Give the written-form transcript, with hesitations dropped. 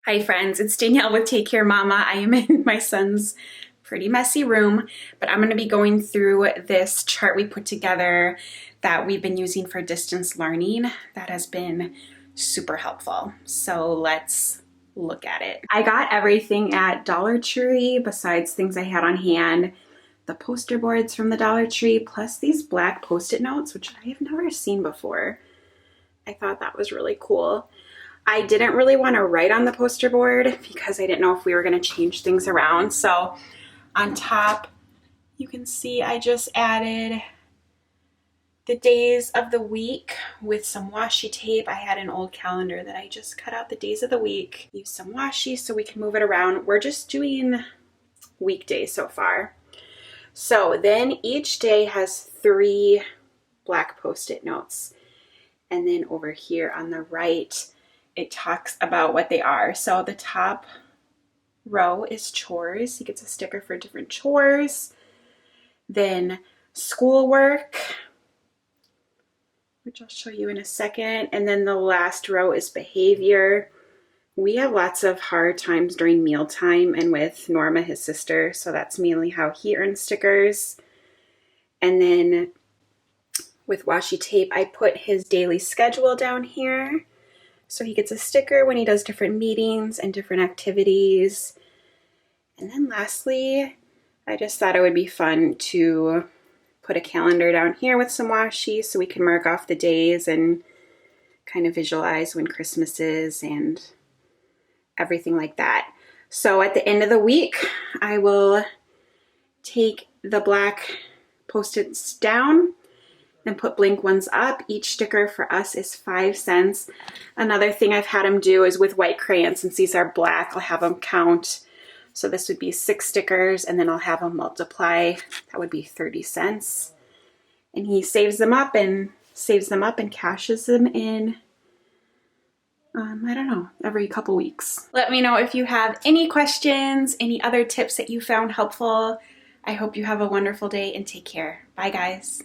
Hi friends, it's Danielle with Take Care Mama. I am in my son's pretty messy room, but I'm going to be going through this chart we put together that we've been using for distance learning that has been super helpful. So let's look at it. I got everything at Dollar Tree besides things I had on hand. The poster boards from the Dollar Tree, plus these black post-it notes, which I have never seen before. I thought that was really cool. I didn't really want to write on the poster board because I didn't know if we were going to change things around. So on top, you can see I just added the days of the week with some washi tape. I had an old calendar that I just cut out the days of the week. Use some washi so we can move it around. We're just doing weekdays so far. So then each day has 3 black post-it notes. And then over here on the right, it talks about what they are. So the top row is chores. He gets a sticker for different chores. Then schoolwork, which I'll show you in a second. And then the last row is behavior. We have lots of hard times during mealtime and with Norma, his sister. So that's mainly how he earns stickers. And then with washi tape, I put his daily schedule down here. So he gets a sticker when he does different meetings and different activities. And then lastly, I just thought it would be fun to put a calendar down here with some washi so we can mark off the days and kind of visualize when Christmas is and everything like that. So at the end of the week, I will take the black post-its down and put blank ones up. Each sticker for us is 5 cents. Another thing I've had him do is with white crayons, since these are black, I'll have him count. So this would be 6 stickers, and then I'll have him multiply. That would be 30 cents. And he saves them up and cashes them in, I don't know, every couple weeks. Let me know if you have any questions, any other tips that you found helpful. I hope you have a wonderful day and take care. Bye guys.